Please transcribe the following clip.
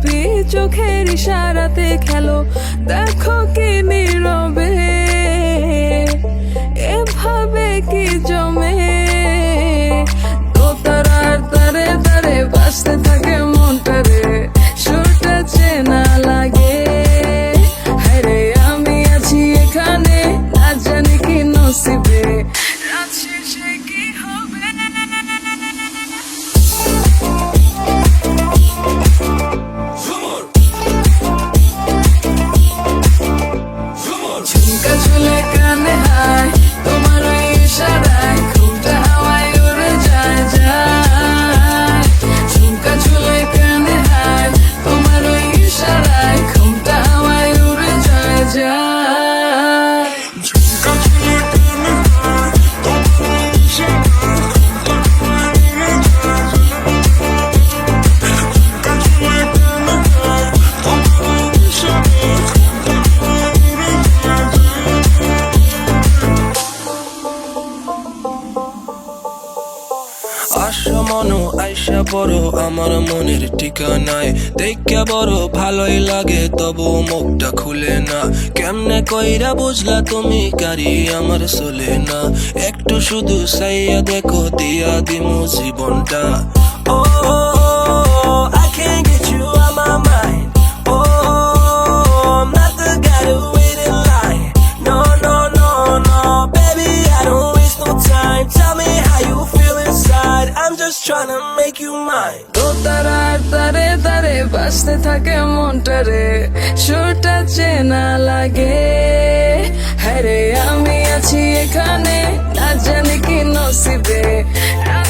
চুপি চোখের ইশারাতে খেলো, দেখো কি নীরবে এভাবে কি জমে। দোতারার তারে তারে বাজতে থাকে মনটারে, সুরটা চেনা লাগে। হায়রে আমি আছি এখানে, আজ জানি কি নসিবে, রাত শেষে কি হবে। ঝুমকা ঝুলে কানে হায়, তোমার ওই ইশারায় ঘুমটা হাওয়ায় উড়ে যায় যায়। ঝুমকা ঝুলে কানে হায়, তোমার ওই ইশারায় ঘুমটা হাওয়ায় উড়ে যায় যায়। ঝুমকা ঝুলে কানে হায়, তোমার ওই ইশারায় ঘুমটা হাওয়ায় উড়ে যায় যায়। ঝুমকা ঝুলে কানে হায়, তোমার ওই ইশারায় ঘুমটা হাওয়ায় উড়ে যায় যায়। আশা মনো আইসা বড় আমার মনের ঠিকানায়, দেখে বড় ভালোই লাগে তবু মুখটা খুলে না। কেমনে কইরা বুঝলা তুমি কারি আমার চলে না, একটু শুধু চাইয়া দেখো দিয়া দিমু জীবনটা। ও I can't get you out my mind. Oh, I'm not the guy to wait in line. No, no, no, no, baby, I don't waste no time. Tell me how you feel inside. I'm just tryna make you mine. দোতারার তারে তারে বাজতে থাকে মনটারে, সুরটা চেনা লাগে। হায়রে আমি আছি এখানে, আজ জানি কি নসিবে, রাত